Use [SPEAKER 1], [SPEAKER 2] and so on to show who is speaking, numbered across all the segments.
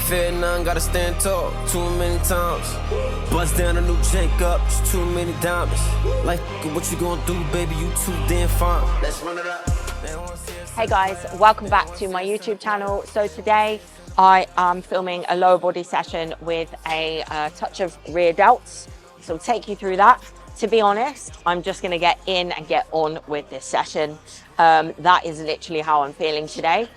[SPEAKER 1] fear none, gotta stand tall too many times. Bust down a new jank up, it's too many diamonds. Like, what you gonna do, baby? You too damn fine. Let's run it up.
[SPEAKER 2] Hey guys, welcome back to my YouTube channel. So today I am filming a lower body session with a touch of rear delts. So I'll take you through that. To be honest, I'm just gonna get in and get on with this session. That is literally how I'm feeling today.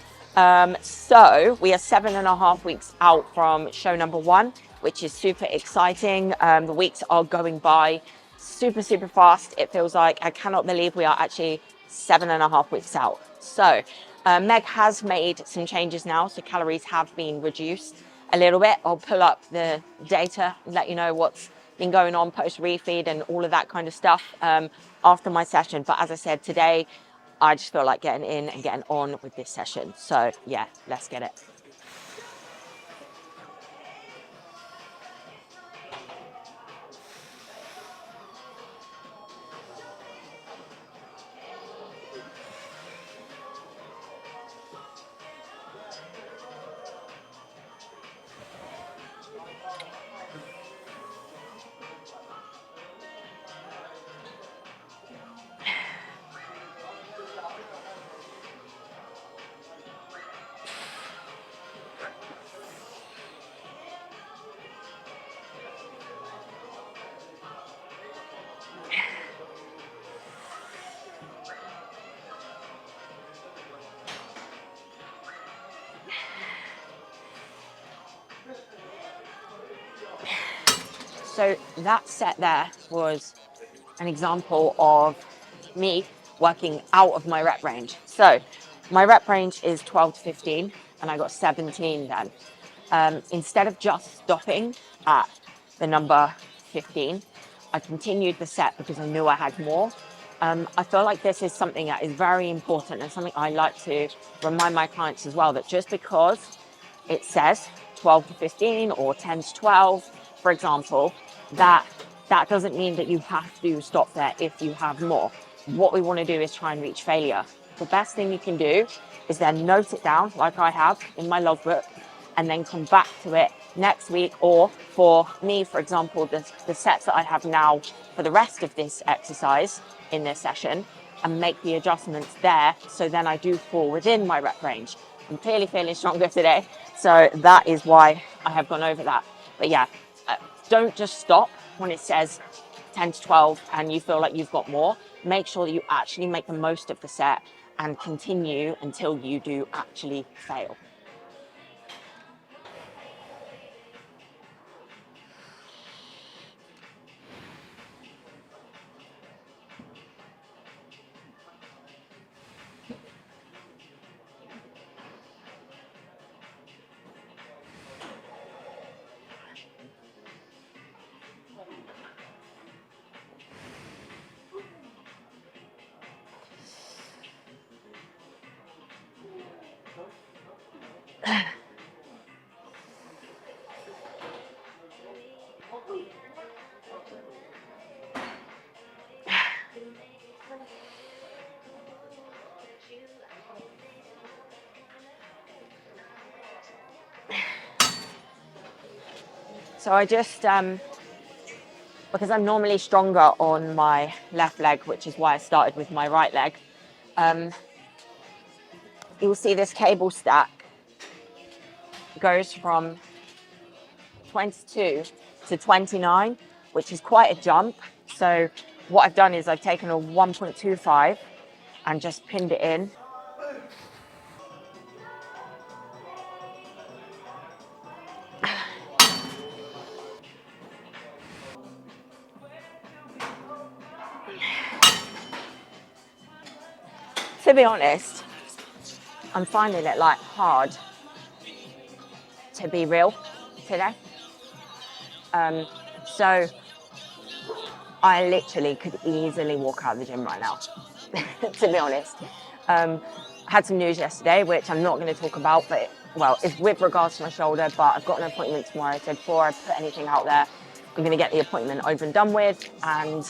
[SPEAKER 2] So we are 7.5 weeks out from show number 1, which is super exciting. The weeks are going by super fast. It feels like I cannot believe we are actually 7.5 weeks out. So Meg has made some changes now, so calories have been reduced a little bit. I'll pull up the data and let you know what's been going on post refeed and all of that kind of stuff after my session. But as I said, today I just feel like getting in and getting on with this session. So yeah, let's get it. So that set there was an example of me working out of my rep range. So my rep range is 12 to 15 and I got 17 then. Instead of just stopping at the number 15, I continued the set because I knew I had more. I feel like this is something that is very important and something I like to remind my clients as well, that just because it says 12 to 15 or 10 to 12, for example, that doesn't mean that you have to stop there if you have more. What we want to do is try and reach failure. The best thing you can do is then note it down like I have in my logbook and then come back to it next week, or for me, for example, the sets that I have now for the rest of this exercise in this session, and make the adjustments there so then I do fall within my rep range. I'm clearly feeling stronger today, so that is why I have gone over that. But yeah, don't just stop when it says 10 to 12 and you feel like you've got more. Make sure that you actually make the most of the set and continue until you do actually fail. So I just, because I'm normally stronger on my left leg, which is why I started with my right leg, you'll see this cable stack goes from 22 to 29, which is quite a jump. So what I've done is I've taken a 1.25 and just pinned it in. To be honest, I'm finding it like hard to be real today. So I literally could easily walk out of the gym right now, to be honest. I had some news yesterday, which I'm not going to talk about, but well, it's with regards to my shoulder, but I've got an appointment tomorrow. So before I put anything out there, I'm going to get the appointment over and done with and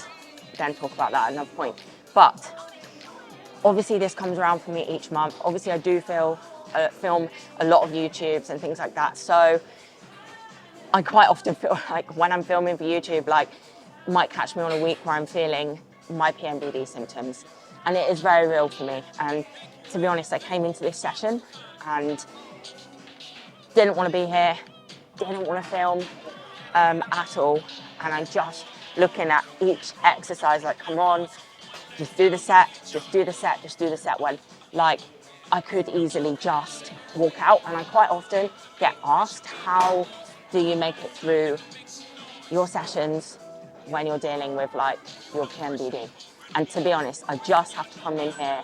[SPEAKER 2] then talk about that at another point. But obviously this comes around for me each month. Obviously I do feel film a lot of YouTubes and things like that. So I quite often feel like when I'm filming for YouTube, like might catch me on a week where I'm feeling my PMDD symptoms, and it is very real for me. And to be honest, I came into this session and didn't want to be here, didn't want to film at all, and I'm just looking at each exercise like, come on, just do the set, just do the set, just do the set. When like I could easily just walk out, and I quite often get asked, how do you make it through your sessions when you're dealing with like your PMDD? And to be honest, I just have to come in here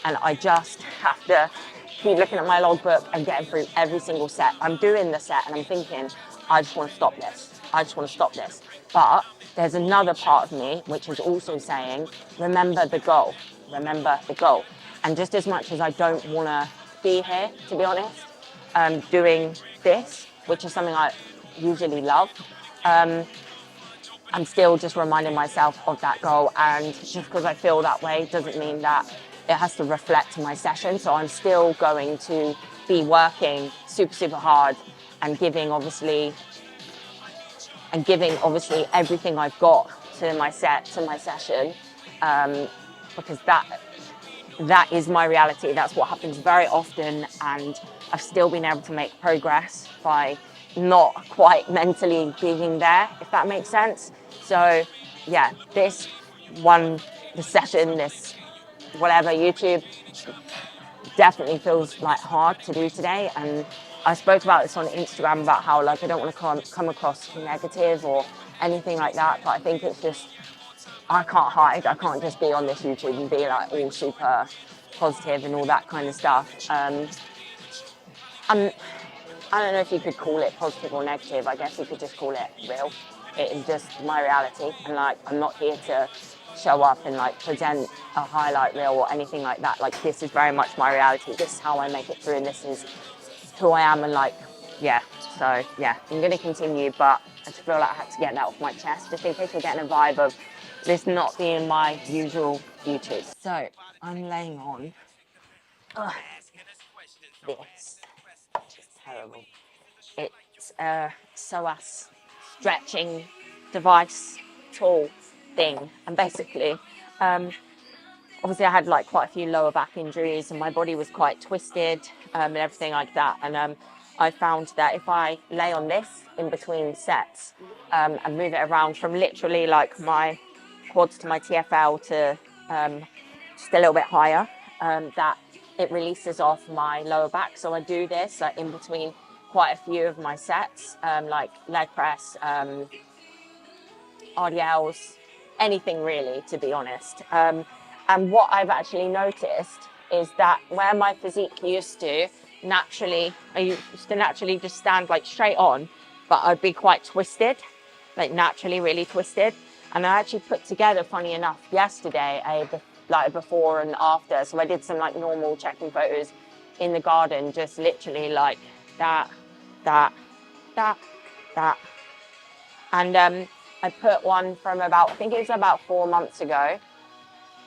[SPEAKER 2] and I just have to keep looking at my logbook and getting through every single set. I'm doing the set and I'm thinking, I just want to stop this. I just want to stop this. But there's another part of me which is also saying, remember the goal, remember the goal. And just as much as I don't want to be here, to be honest, doing this, which is something I usually love, I'm still just reminding myself of that goal. And just because I feel that way doesn't mean that it has to reflect my session. So I'm still going to be working super, super hard and giving obviously everything I've got to my set, to my session, because that is my reality. That's what happens very often, and I've still been able to make progress by not quite mentally being there, if that makes sense. So yeah, this session, this whatever, YouTube, definitely feels like hard to do today. And I spoke about this on Instagram about how like I don't want to come across negative or anything like that, but I think it's just, I can't hide. I can't just be on this YouTube and be like all super positive and all that kind of stuff. I don't know if you could call it positive or negative. I guess you could just call it real. It is just my reality, and like I'm not here to show up and like present a highlight reel or anything like that. Like this is very much my reality. This is how I make it through, and this is who I am. And like, yeah. So yeah, I'm gonna continue, but I just feel like I had to get that off my chest, just in case you're getting a vibe of this not being my usual YouTube. So I'm laying on this, which is terrible. It's a psoas stretching device tool thing, and basically obviously I had like quite a few lower back injuries and my body was quite twisted and everything like that, and I found that if I lay on this in between sets and move it around from literally like my quads to my TFL to just a little bit higher, that it releases off my lower back. So I do this like in between quite a few of my sets, like leg press, RDLs, anything really, to be honest. And what I've actually noticed is that where my physique used to naturally, I used to naturally just stand like straight on, but I'd be quite twisted, like naturally really twisted. And I actually put together, funny enough, yesterday, like before and after. So I did some like normal check-in photos in the garden, just literally like that. And I put one from about, I think it was about 4 months ago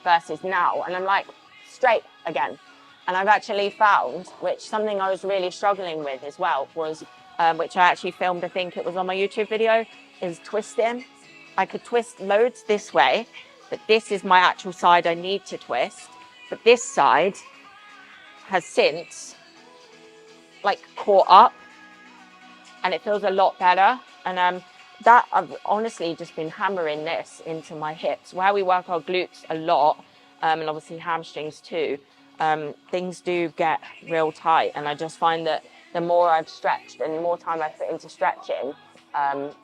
[SPEAKER 2] versus now. And I'm like straight again. And I've actually found, which something I was really struggling with as well was, which I actually filmed, I think it was on my YouTube video, is twisting. I could twist loads this way, but this is my actual side I need to twist. But this side has since like caught up and it feels a lot better. And that I've honestly just been hammering this into my hips where we work our glutes a lot, and obviously hamstrings too. Things do get real tight, and I just find that the more I've stretched and the more time I put into stretching,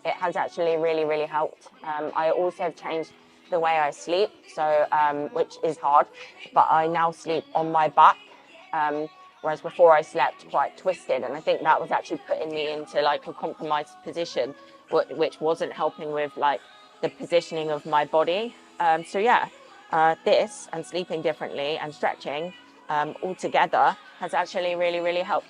[SPEAKER 2] it has actually really, really helped. I also have changed the way I sleep, so which is hard, but I now sleep on my back. Whereas before I slept quite twisted, and I think that was actually putting me into like a compromised position, which wasn't helping with like the positioning of my body. So yeah, this and sleeping differently and stretching all together has actually really, really helped.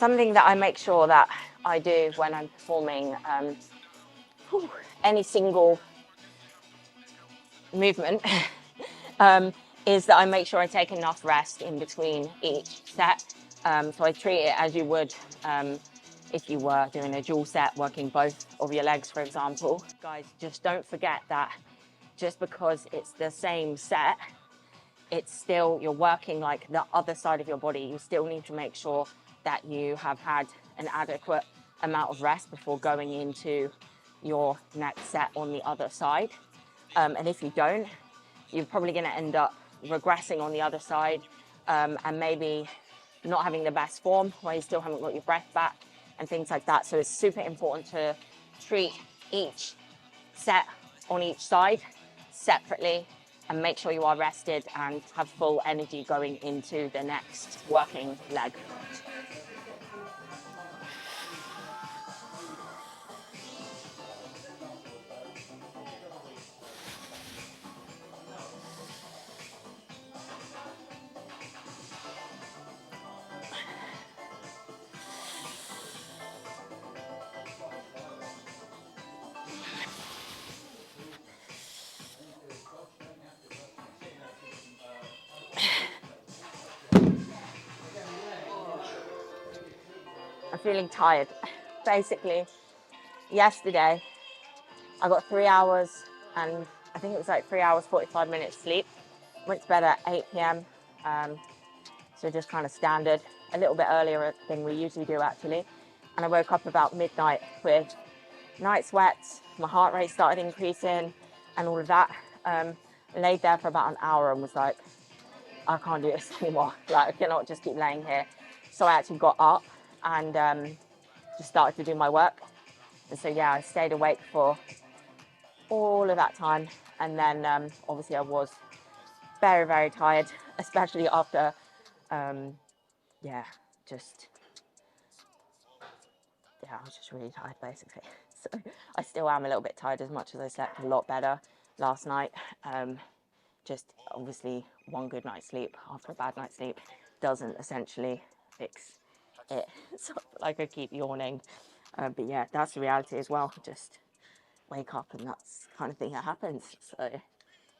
[SPEAKER 2] something that I make sure that I do when I'm performing any single movement is that I make sure I take enough rest in between each set. So I treat it as you would if you were doing a dual set, working both of your legs, for example. Guys, just don't forget that just because it's the same set, it's still, you're working like the other side of your body. You still need to make sure that you have had an adequate amount of rest before going into your next set on the other side. And if you don't, you're probably going to end up regressing on the other side and maybe not having the best form where you still haven't got your breath back and things like that. So it's super important to treat each set on each side separately and make sure you are rested and have full energy going into the next working leg. I'm feeling tired. Basically, yesterday I got 3 hours and I think it was like 3 hours, 45 minutes sleep. Went to bed at 8 p.m. So just kind of standard, a little bit earlier than we usually do actually. And I woke up about midnight with night sweats, my heart rate started increasing and all of that. Laid there for about an hour and was like, I can't do this anymore. Like, I cannot just keep laying here. So I actually got up and just started to do my work. And so, yeah, I stayed awake for all of that time. And then obviously I was very, very tired, especially after, I was just really tired basically. So I still am a little bit tired as much as I slept a lot better last night. Just obviously one good night's sleep after a bad night's sleep doesn't essentially fix it. So like I keep yawning. But yeah, that's the reality as well. Just wake up and that's the kind of thing that happens. So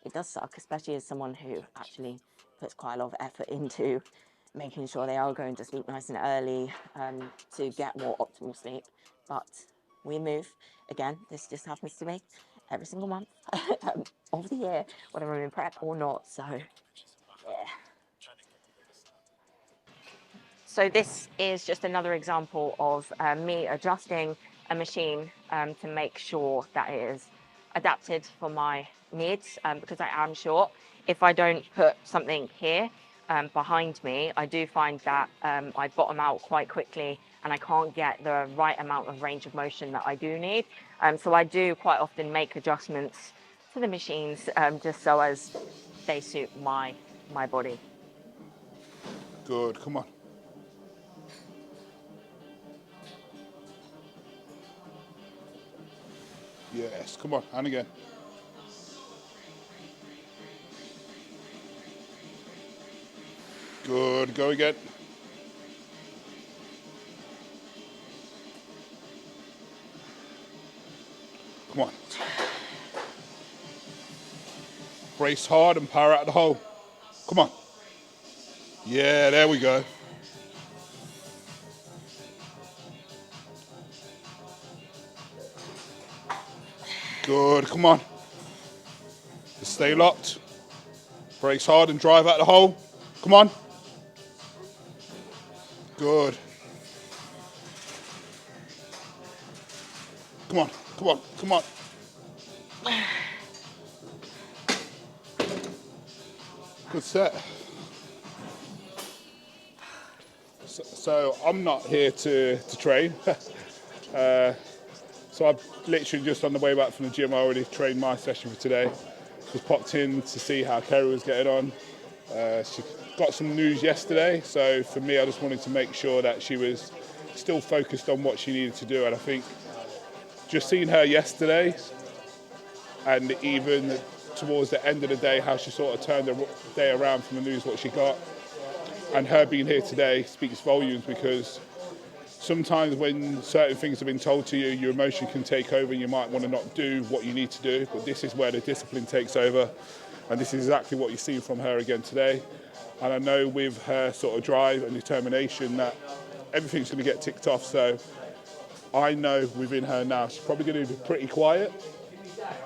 [SPEAKER 2] it does suck, especially as someone who actually puts quite a lot of effort into making sure they are going to sleep nice and early to get more optimal sleep. But we move. Again, this just happens to me every single month of the year, whether I'm in prep or not. So, yeah. So this is just another example of me adjusting a machine to make sure that it is adapted for my needs because I am short. If I don't put something here behind me, I do find that I bottom out quite quickly and I can't get the right amount of range of motion that I do need. So I do quite often make adjustments to the machines just so as they suit my body.
[SPEAKER 3] Good, come on. Yes, come on, and again. Good, go again. Come on. Brace hard and power out the hole. Come on. Yeah, there we go. Good, come on. Just stay locked. Brace hard and drive out the hole. Come on. Good. Come on, come on, come on. Good set. So I'm not here to train. So I've literally just on the way back from the gym, I already trained my session for today. Just popped in to see how Kerry was getting on. She got some news yesterday, so for me I just wanted to make sure that she was still focused on what she needed to do, and I think just seeing her yesterday and even towards the end of the day how she sort of turned the day around from the news what she got, and her being here today speaks volumes because sometimes when certain things have been told to you, your emotion can take over and you might want to not do what you need to do, but this is where the discipline takes over, and this is exactly what you've seen from her again today. And I know with her sort of drive and determination that everything's going to get ticked off, so I know within her now she's probably going to be pretty quiet,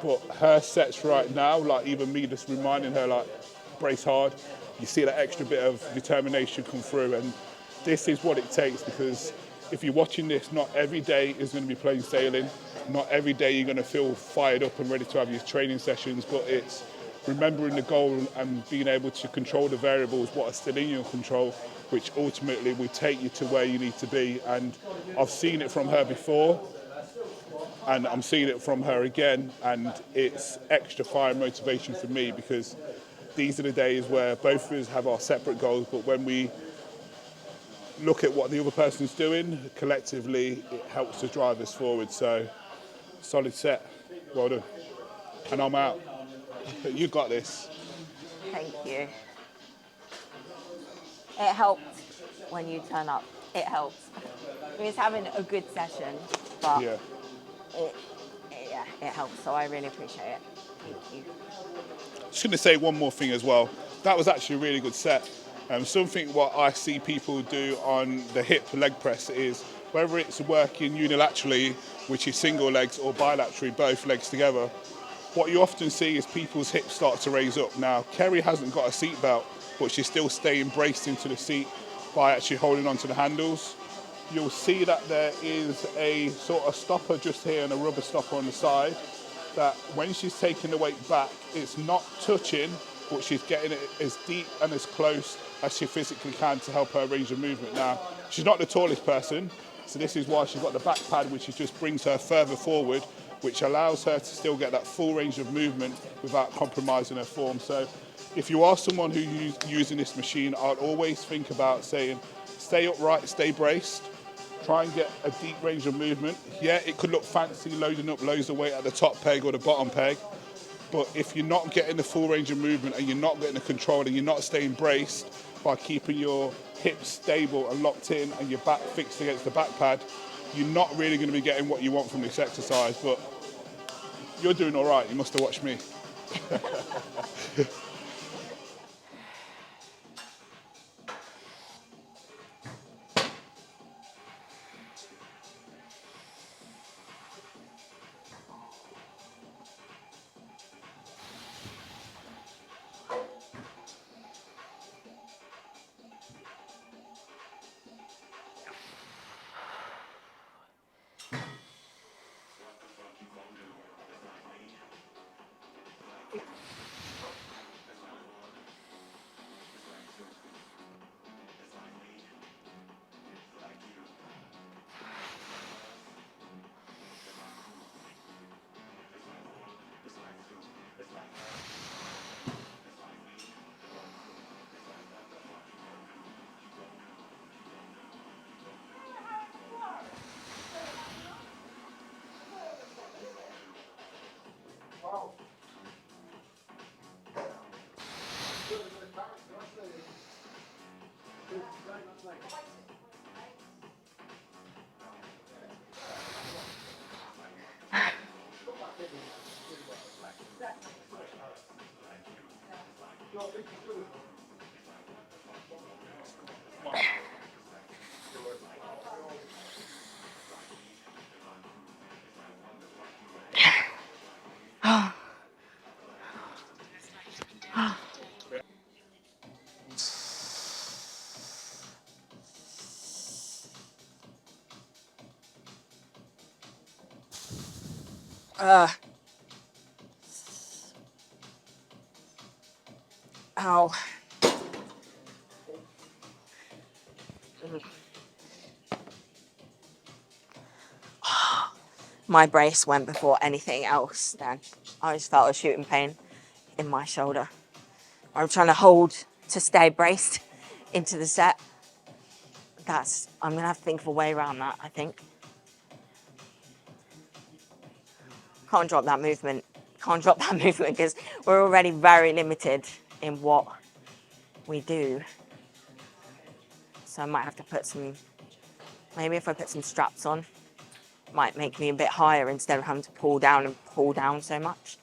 [SPEAKER 3] but her sets right now, like even me just reminding her, like, brace hard, you see that extra bit of determination come through, and this is what it takes, because if you're watching this, not every day is going to be plain sailing, not every day you're going to feel fired up and ready to have your training sessions, but it's remembering the goal and being able to control the variables, what are still in your control, which ultimately will take you to where you need to be. And I've seen it from her before, and I'm seeing it from her again, and it's extra fire and motivation for me, because these are the days where both of us have our separate goals, but when we look at what the other person's doing, collectively it helps to drive us forward. So, solid set, well done. And I'm out. You got this.
[SPEAKER 2] Thank you. It helped when you turn up. It helps. We was having a good session, but
[SPEAKER 3] Yeah.
[SPEAKER 2] it helps. So I really appreciate it. Thank you.
[SPEAKER 3] Just going to say one more thing as well. That was actually a really good set. Something what I see people do on the hip leg press is, whether it's working unilaterally, which is single legs, or bilaterally, both legs together, what you often see is people's hips start to raise up. Now, Kerry hasn't got a seat belt, but she's still staying braced into the seat by actually holding onto the handles. You'll see that there is a sort of stopper just here and a rubber stopper on the side, that when she's taking the weight back, it's not touching, but she's getting it as deep and as close as she physically can to help her range of movement. Now, she's not the tallest person, so this is why she's got the back pad, which just brings her further forward, which allows her to still get that full range of movement without compromising her form. So if you are someone who's using this machine, I'd always think about saying, stay upright, stay braced, try and get a deep range of movement. Yeah, it could look fancy loading up loads of weight at the top peg or the bottom peg, but if you're not getting the full range of movement and you're not getting the control and you're not staying braced by keeping your hips stable and locked in and your back fixed against the back pad, you're not really going to be getting what you want from this exercise. But you're doing all right. You must have watched me.
[SPEAKER 2] Ow. My brace went before anything else then. I just felt a shooting pain in my shoulder. I'm trying to hold to stay braced into the set. I'm gonna have to think of a way around that, I think. Can't drop that movement. Can't drop that movement because we're already very limited in what we do. So I might have to put some Maybe if I put some straps on, it might make me a bit higher instead of having to pull down and pull down so much.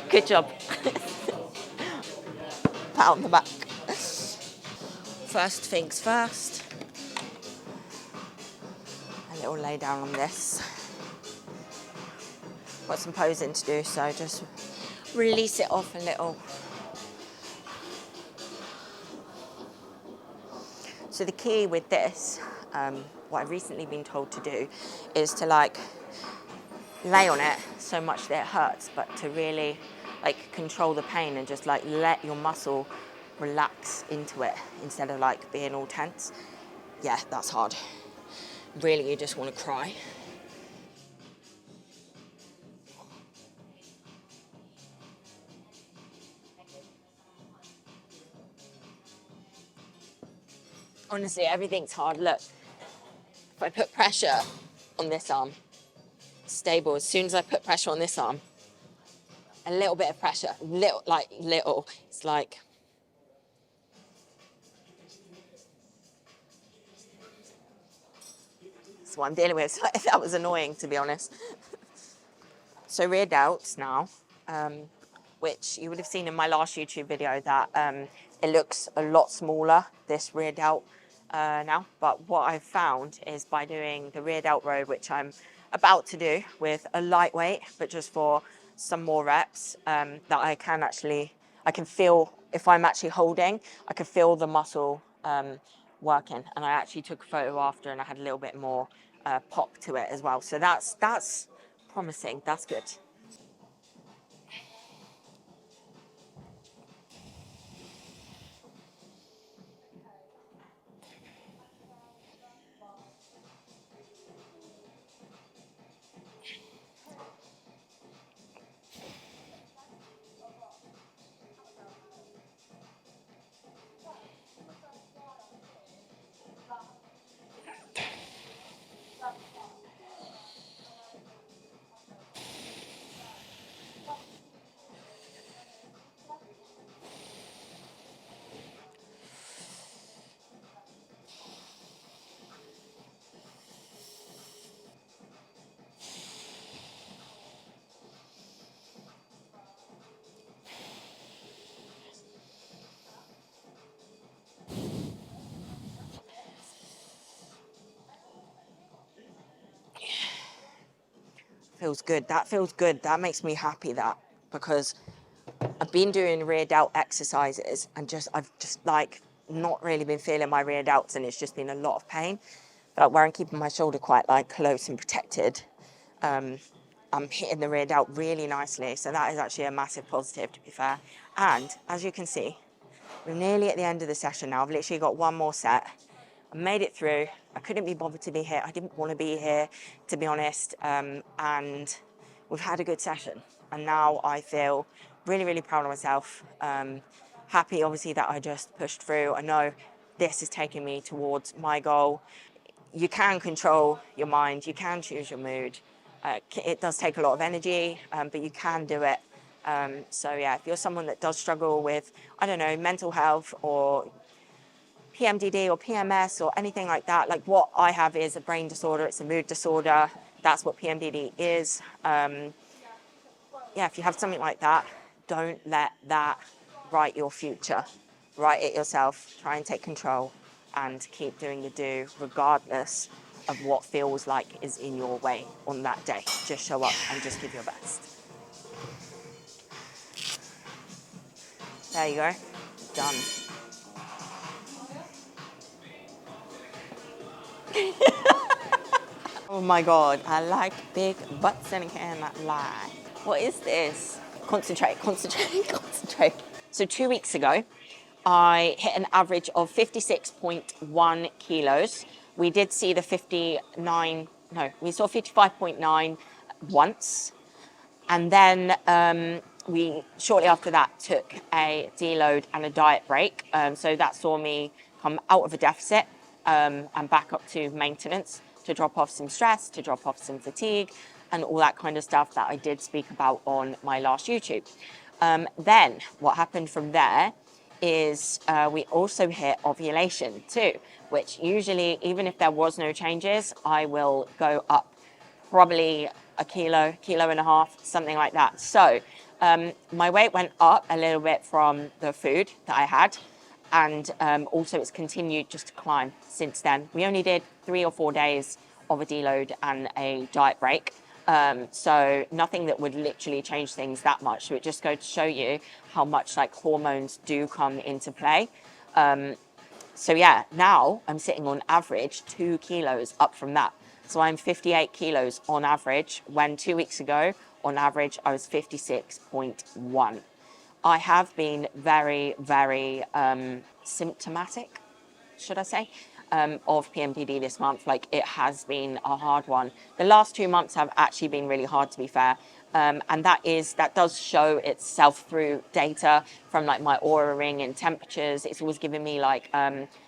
[SPEAKER 2] Good job. Pat on the back. First things first, a little lay down on this. Got some posing to do, so just release it off a little. So the key with this, what I've recently been told to do, is to like lay on it so much that it hurts, but to really like control the pain and just like let your muscle relax into it instead of like being all tense. Yeah, that's hard. Really, you just want to cry. Honestly, everything's hard. Look, if I put pressure on this arm, stable. As soon as I put pressure on this arm, a little bit of pressure, little, it's like, that's what I'm dealing with. That was annoying, to be honest. So rear delts now, which you would have seen in my last YouTube video that it looks a lot smaller, this rear delt now. But what I've found is by doing the rear delt row, which I'm about to do with a lightweight, but just for some more reps, that I can feel, if I'm actually holding, I can feel the muscle working. And I actually took a photo after and I had a little bit more pop to it as well. So that's promising, that's good. Feels good. That feels good. That makes me happy, that, because I've been doing rear delt exercises and I've just like not really been feeling my rear delts, and it's just been a lot of pain. But where I'm keeping my shoulder quite like close and protected, I'm hitting the rear delt really nicely. So that is actually a massive positive, to be fair. And as you can see, we're nearly at the end of the session now. I've literally got one more set. I made it through. I couldn't be bothered to be here. I didn't want to be here, to be honest. And we've had a good session. And now I feel really, really proud of myself. Happy, obviously, that I just pushed through. I know this is taking me towards my goal. You can control your mind. You can choose your mood. It does take a lot of energy, but you can do it. So yeah, if you're someone that does struggle with, I don't know, mental health or PMDD or PMS or anything like that, like what I have is a brain disorder, it's a mood disorder. That's what PMDD is. Yeah, if you have something like that, don't let that write your future. Write it yourself, try and take control and keep doing the do regardless. of what feels like is in your way on that day. Just show up and just give your best. There you go. Done. Oh my God, I like big butts and cannot lie. What is this? Concentrate, concentrate, concentrate. So 2 weeks ago, I hit an average of 56.1 kilos. We did see the 55.9 once. And then we, shortly after that, took a deload and a diet break. So that saw me come out of a deficit and back up to maintenance to drop off some stress, to drop off some fatigue, and all that kind of stuff that I did speak about on my last YouTube. Then what happened from there is we also hit ovulation too, which usually, even if there was no changes, I will go up probably a kilo, kilo and a half, something like that. So my weight went up a little bit from the food that I had, and also it's continued just to climb since then. We only did 3 or 4 days of a deload and a diet break. So nothing that would literally change things that much. So it just goes to show you how much like hormones do come into play. So yeah, now I'm sitting on average 2 kilos up from that. So I'm 58 kilos on average, when 2 weeks ago, on average, I was 56.1. I have been very, very symptomatic, should I say, of PMDD this month. Like, it has been a hard one. The last 2 months have actually been really hard, to be fair. And that does show itself through data from like my aura ring and temperatures. It's always giving me like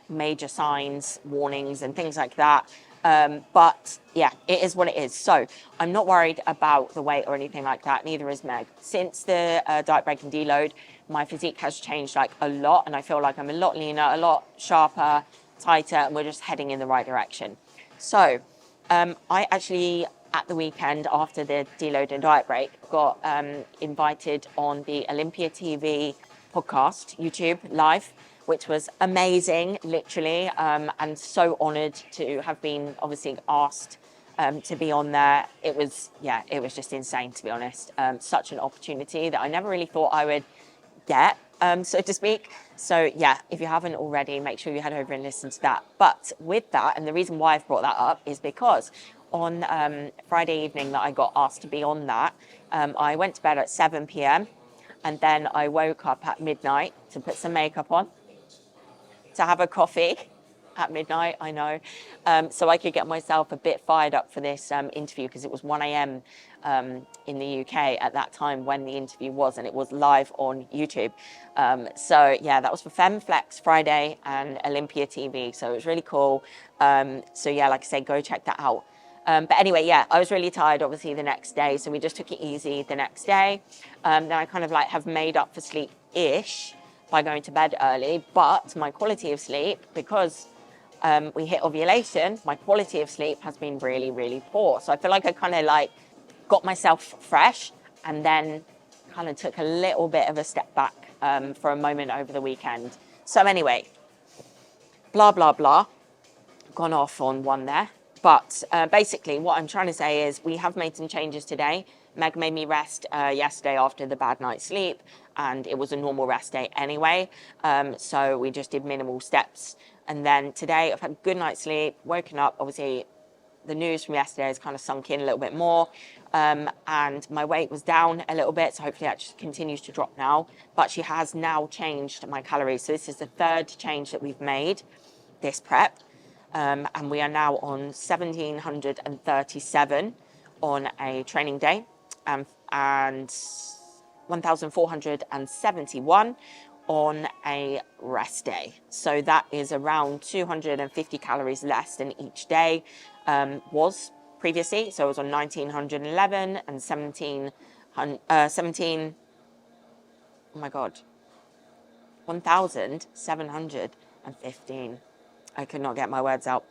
[SPEAKER 2] major signs, warnings and things like that. But yeah, it is what it is. So I'm not worried about the weight or anything like that. Neither is Meg. Since the diet break and deload, my physique has changed like a lot, and I feel like I'm a lot leaner, a lot sharper, tighter, and we're just heading in the right direction. So I actually, at the weekend after the deload and diet break, got invited on the Olympia TV podcast, YouTube live, which was amazing, literally, and so honoured to have been obviously asked to be on there. It was just insane, to be honest. Such an opportunity that I never really thought I would get, so to speak. So yeah, if you haven't already, make sure you head over and listen to that. But with that, and the reason why I've brought that up is because on Friday evening that I got asked to be on that, I went to bed at 7 p.m. and then I woke up at midnight to put some makeup on, to have a coffee at midnight, I know, so I could get myself a bit fired up for this interview, because it was 1 a.m. In the UK at that time when the interview was, and it was live on YouTube. So yeah, that was for FemFlex Friday and Olympia TV, so it was really cool. So yeah, like I say, go check that out. But anyway, yeah, I was really tired, obviously, the next day, so we just took it easy the next day. Then I kind of like have made up for sleep-ish by going to bed early, but my quality of sleep, because we hit ovulation, my quality of sleep has been really, really poor. So I feel like I kind of like got myself fresh and then kind of took a little bit of a step back for a moment over the weekend. So anyway, blah, blah, blah, gone off on one there. But basically what I'm trying to say is we have made some changes today. Meg made me rest yesterday after the bad night's sleep, and it was a normal rest day anyway. So we just did minimal steps. And then today I've had a good night's sleep, woken up, obviously the news from yesterday has kind of sunk in a little bit more. And my weight was down a little bit, so hopefully that just continues to drop now. But she has now changed my calories. So this is the third change that we've made this prep. And we are now on 1,737 on a training day, and 1,471 on a rest day. So that is around 250 calories less than each day was previously. So it was on 1,911 and 1,715. I could not get my words out.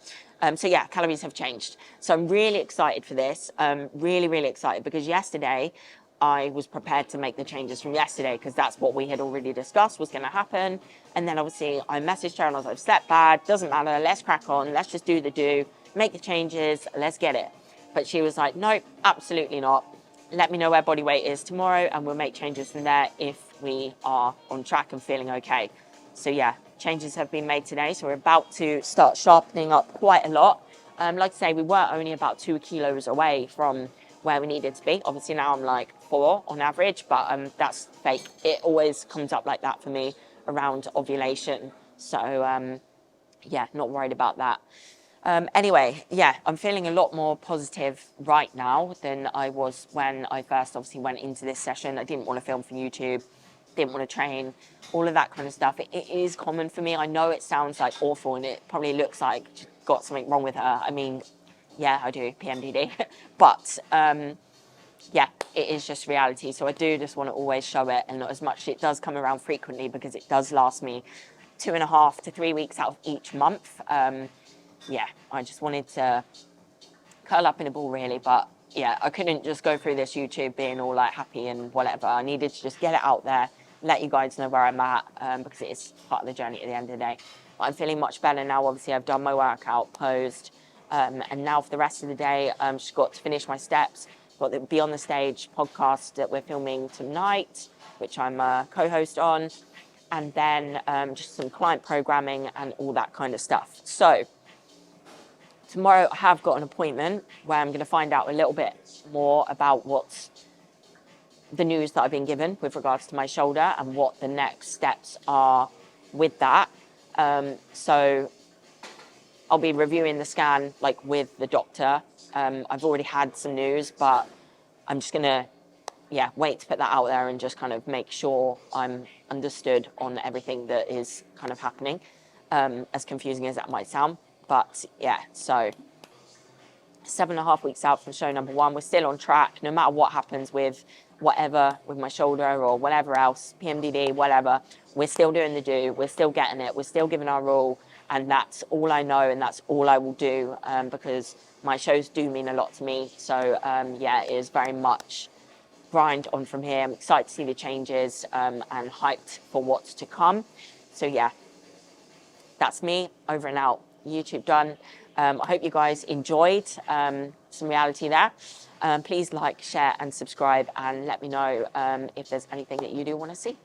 [SPEAKER 2] So yeah, calories have changed. So I'm really excited for this. Really, really excited, because yesterday I was prepared to make the changes from yesterday because that's what we had already discussed was going to happen. And then obviously I messaged her and I was like, step bad, doesn't matter, let's crack on, let's just do the do, make the changes, let's get it. But she was like, nope, absolutely not. Let me know where body weight is tomorrow and we'll make changes from there if we are on track and feeling okay. So yeah, changes have been made today. So we're about to start sharpening up quite a lot. Like I say, we were only about 2 kilos away from where we needed to be. Obviously now I'm like 4 on average, but that's fake. It always comes up like that for me around ovulation. So yeah, not worried about that. Anyway, yeah, I'm feeling a lot more positive right now than I was when I first obviously went into this session. I didn't want to film for YouTube, didn't want to train, all of that kind of stuff. It is common for me. I know it sounds like awful and it probably looks like she's got something wrong with her. I mean, yeah, I do, PMDD. But yeah, it is just reality. So I do just want to always show it, and not as much. It does come around frequently because it does last me 2.5 to 3 weeks out of each month. Yeah, I just wanted to curl up in a ball really, but yeah, I couldn't just go through this YouTube being all like happy and whatever. I needed to just get it out there, let you guys know where I'm at, because it is part of the journey at the end of the day. But I'm feeling much better now. Obviously, I've done my workout, posed, and now for the rest of the day, just got to finish my steps. Got the Be on the Stage podcast that we're filming tonight, which I'm a co-host on, and then just some client programming and all that kind of stuff. So tomorrow I have got an appointment where I'm going to find out a little bit more about what's the news that I've been given with regards to my shoulder and what the next steps are with that. So I'll be reviewing the scan like with the doctor. I've already had some news, but I'm just going to wait to put that out there and just kind of make sure I'm understood on everything that is kind of happening, as confusing as that might sound. But yeah, so 7.5 weeks out from show number 1, we're still on track. No matter what happens with whatever, with my shoulder or whatever else, PMDD, whatever, we're still doing the do, we're still getting it, we're still giving our all. And that's all I know and that's all I will do, because my shows do mean a lot to me. So yeah, it is very much grind on from here. I'm excited to see the changes and hyped for what's to come. So yeah, that's me, over and out. YouTube done. I hope you guys enjoyed some reality there. Please like, share and subscribe and let me know if there's anything that you do want to see.